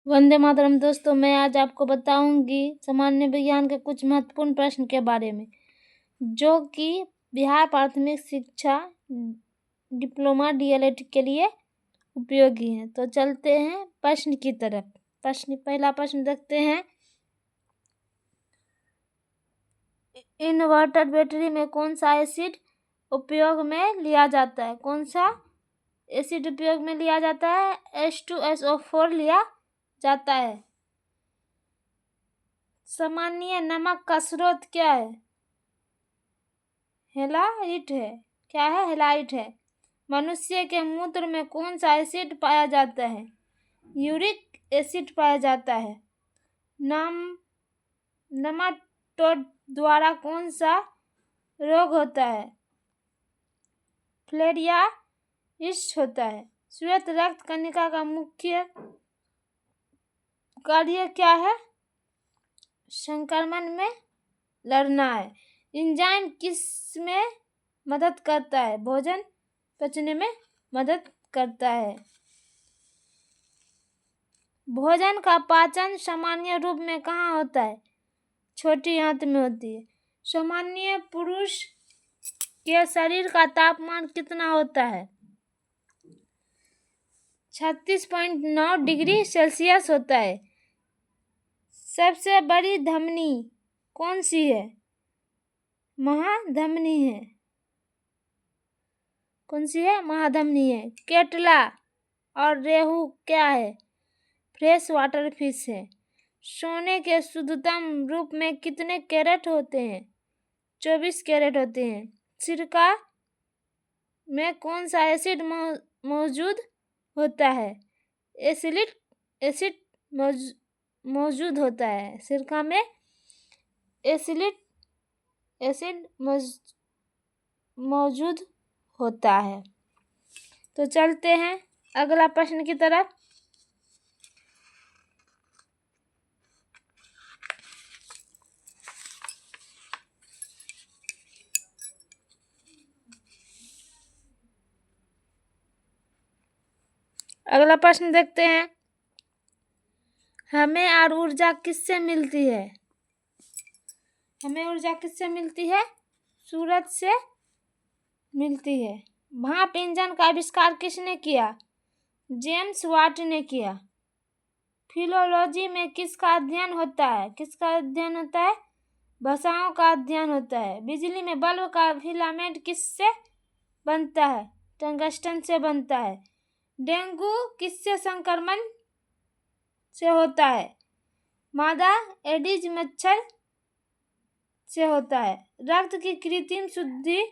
वंदे मातरम। दोस्तों, मैं आज आपको बताऊंगी सामान्य विज्ञान के कुछ महत्वपूर्ण प्रश्न के बारे में जो कि बिहार प्राथमिक शिक्षा डिप्लोमा डीएलएड के लिए उपयोगी हैं। तो चलते हैं प्रश्न की तरफ। पहला प्रश्न देखते हैं। इन्वर्टर बैटरी में कौन सा एसिड उपयोग में लिया जाता है? कौन सा एसिड उपयोग में लिया जाता है? H2SO4 लिया जाता है। सामान्य नमक का स्रोत क्या है? हेलाइट है। क्या है? हेलाइट है। मनुष्य के मूत्र में कौन सा एसिड पाया जाता है? यूरिक एसिड पाया जाता है। नेमाटोड द्वारा कौन सा रोग होता है? फ्लेरिया इस्ट होता है। श्वेत रक्त कणिका का मुख्य कार्य क्या है? संक्रमण में लड़ना है। एंजाइम किस में मदद करता है? भोजन पचने में मदद करता है। भोजन का पाचन सामान्य रूप में कहाँ होता है? छोटी आंत में होती है। सामान्य पुरुष के शरीर का तापमान कितना होता है? 36.9 डिग्री सेल्सियस होता है। सबसे बड़ी धमनी कौन सी है? महाधमनी है। कौन सी है? महाधमनी है। केटला और रेहू क्या है? फ्रेश वाटर फिश है। सोने के शुद्धतम रूप में कितने कैरेट होते हैं? 24 कैरेट होते हैं। सिरका में कौन सा एसिड मौजूद होता है? एसिलिक एसिड मौजूद होता है। सिरका में एसिलिक एसिड मौजूद होता है। तो चलते हैं अगला प्रश्न की तरफ। अगला प्रश्न देखते हैं। हमें और ऊर्जा किससे मिलती है? हमें ऊर्जा किससे मिलती है? सूरज से मिलती है। भाप इंजन का आविष्कार किसने किया? जेम्स वाट ने किया। फिलोलॉजी में किसका अध्ययन होता है? किसका अध्ययन होता है? भाषाओं का अध्ययन होता है। बिजली में बल्ब का फिलामेंट किससे बनता है? टंगस्टन से बनता है। डेंगू किससे संक्रमण से होता है? मादा एडिज मच्छर से होता है। रक्त की कृत्रिम शुद्धि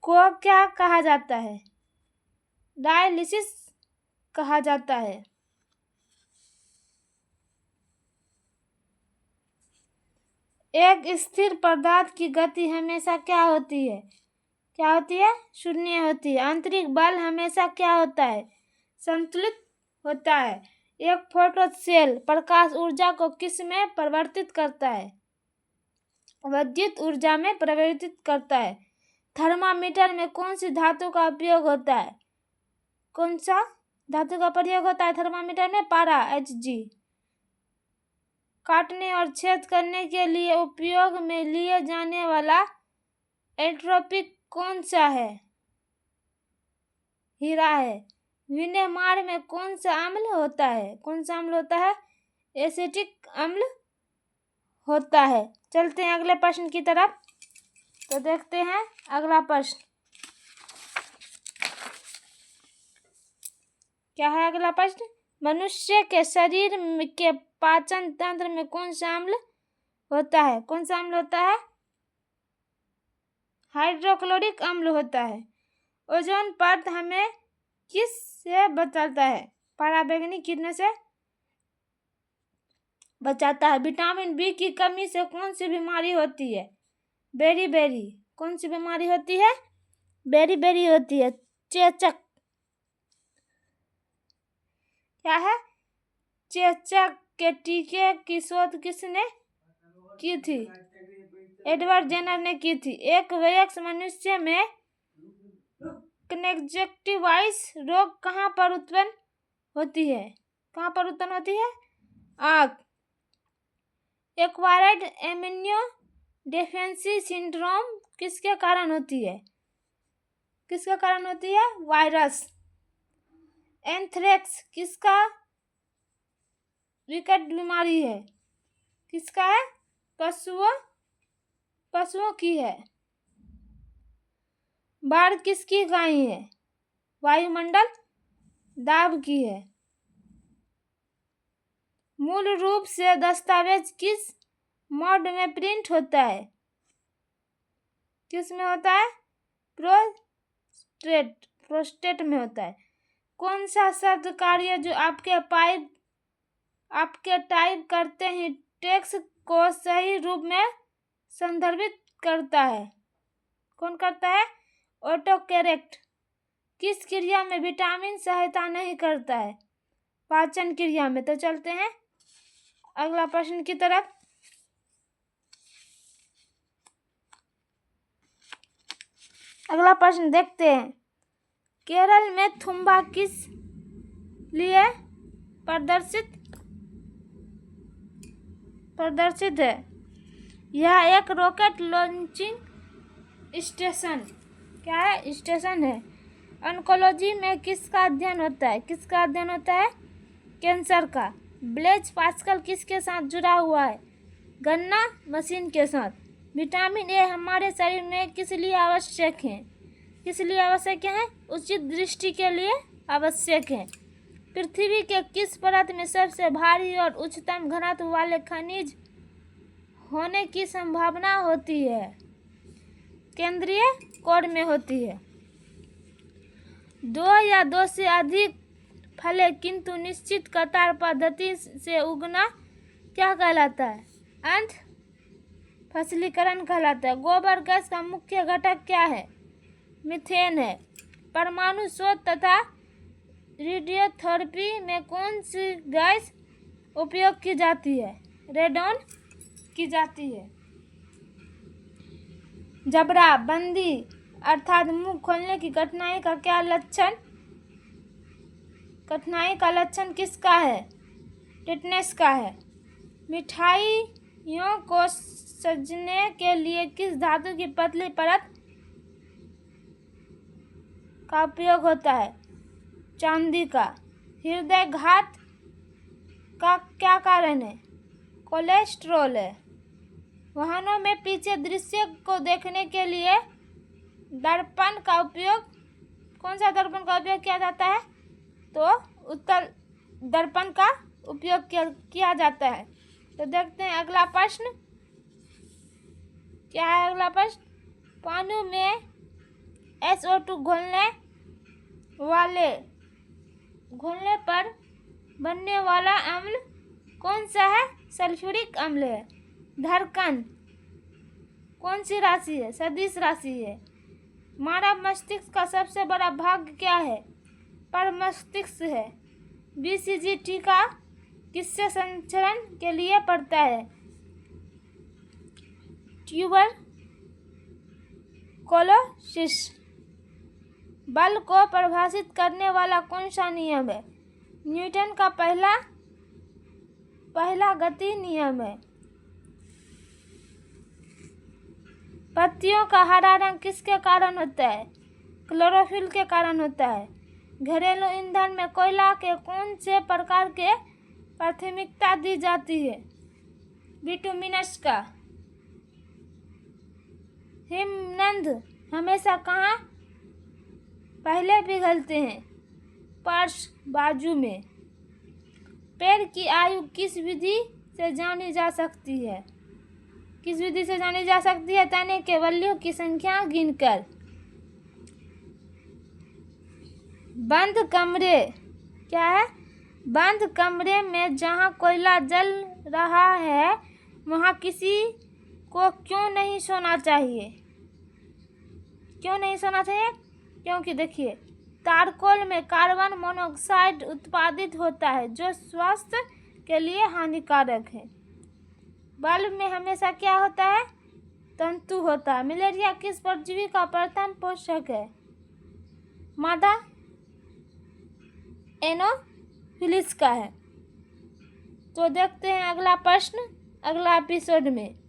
को क्या कहा जाता है? डायलिसिस कहा जाता है। एक स्थिर पदार्थ की गति हमेशा क्या होती है? क्या होती है? शून्य होती है। आंतरिक बल हमेशा क्या होता है? संतुलित होता है। एक फोटो सेल प्रकाश ऊर्जा को किस में परिवर्तित करता है? विद्युत ऊर्जा में परिवर्तित करता है। थर्मामीटर में कौन सी धातु का उपयोग होता है? कौन सा धातु का प्रयोग होता है थर्मामीटर में? पारा Hg। काटने और छेद करने के लिए उपयोग में लिए जाने वाला एट्रोपिक कौन सा है? हीरा है। विनेमार में कौन सा अम्ल होता है? कौन सा अम्ल होता है? एसिटिक अम्ल होता है। चलते हैं अगले प्रश्न की तरफ। तो देखते हैं अगला प्रश्न क्या है। अगला प्रश्न, मनुष्य के शरीर के पाचन तंत्र में कौन सा अम्ल होता है? कौन सा अम्ल होता है? हाइड्रोक्लोरिक अम्ल होता है। ओजोन परत हमें किस से बचाता है? पराबैंगनी किरणों से बचाता है। विटामिन बी की कमी से कौन सी बीमारी होती है? बेरी कौन सी बीमारी होती है? बेरी होती है। चेचक क्या है? चेचक के टीके की शोध किसने की थी? एडवर्ड जेनर ने की थी। एक वयस्क मनुष्य में कंजक्टिवाइटिस रोग कहाँ पर उत्पन्न होती है? कहाँ पर उत्पन्न होती है? आँख। एक्वायर्ड इम्यूनो डेफिशिएंसी सिंड्रोम किसके कारण होती है? किसके कारण होती है? वायरस। एंथ्रेक्स किसका विकट बीमारी है? किसका है? पशुओं की है। बाढ़ किसकी गई है? वायुमंडल दाब की है। मूल रूप से दस्तावेज किस मोड में प्रिंट होता है? किस में होता है? प्रोस्टेट में होता है। कौन सा शब्द कार्य जो आपके टाइप करते ही टेक्स्ट को सही रूप में संदर्भित करता है? कौन करता है? Auto correct. किस क्रिया में विटामिन सहायता नहीं करता है? पाचन क्रिया में। तो चलते हैं अगला प्रश्न की तरफ। अगला प्रश्न देखते हैं। केरल में थुम्बा किस लिए प्रदर्शित है? यह एक रॉकेट लॉन्चिंग स्टेशन क्या है? स्टेशन है। ऑन्कोलॉजी में किसका अध्ययन होता है? किसका अध्ययन होता है? कैंसर का। ब्लेज पास्कल किसके साथ जुड़ा हुआ है? गणना मशीन के साथ। विटामिन ए हमारे शरीर में किस लिए आवश्यक है? किस लिए आवश्यक है? उचित दृष्टि के लिए आवश्यक है। पृथ्वी के किस परत में सबसे भारी और उच्चतम घनत्व वाले खनिज होने की संभावना होती है? केंद्रीय कोर में होती है। दो या दो से अधिक फले किंतु निश्चित कतार पद्धति से उगना क्या कहलाता है? अंत फसलीकरण कहलाता है। गोबर गैस का मुख्य घटक क्या है? मीथेन है। परमाणु शोध तथा रेडियोथेरेपी में कौन सी गैस उपयोग की जाती है? रेडॉन की जाती है। जबड़ा बंदी अर्थात मुंह खोलने की कठिनाई का लक्षण किसका है? टिटनेस का है। मिठाइयों को सजाने के लिए किस धातु की पतली परत का उपयोग होता है? चांदी का। हृदयाघात का क्या कारण है? कोलेस्ट्रॉल है। वाहनों में पीछे दृश्य को देखने के लिए दर्पण का उपयोग कौन सा दर्पण का उपयोग किया जाता है? तो उत्तल दर्पण का उपयोग किया जाता है। तो देखते हैं अगला प्रश्न क्या है। अगला प्रश्न, पानी में SO2 घुलने पर बनने वाला अम्ल कौन सा है? सल्फ्यूरिक अम्ल है। धड़कन कौन सी राशि है? सदिश राशि है। मानव मस्तिष्क का सबसे बड़ा भाग क्या है? परमस्तिष्क है। BCG टीका किससे संचरण के लिए पड़ता है? ट्यूबरकुलोसिस। बल को परिभाषित करने वाला कौन सा नियम है? न्यूटन का पहला गति नियम है। पत्तियों का हरा रंग किसके कारण होता है? क्लोरोफिल के कारण होता है। घरेलू ईंधन में कोयला के कौन से प्रकार के प्राथमिकता दी जाती है? बिटुमिनस का। हिमनद हमेशा कहाँ पहले पिघलते हैं? पार्श्व बाजू में। पेड़ की आयु किस विधि से जानी जा सकती है? किस विधि से जानी जा सकती है? तने के वल्लियों की संख्या गिनकर। बंद कमरे क्या है? बंद कमरे में जहाँ कोयला जल रहा है वहाँ किसी को क्यों नहीं सोना चाहिए? क्यों नहीं सोना चाहिए? क्योंकि देखिए तारकोल में कार्बन मोनोऑक्साइड उत्पादित होता है जो स्वास्थ्य के लिए हानिकारक है। बल्ब में हमेशा क्या होता है? तंतु होता है। मलेरिया किस परजीवी का प्रथम पोषक है? मादा एनोफिलिस का है। तो देखते हैं अगला प्रश्न अगला एपिसोड में।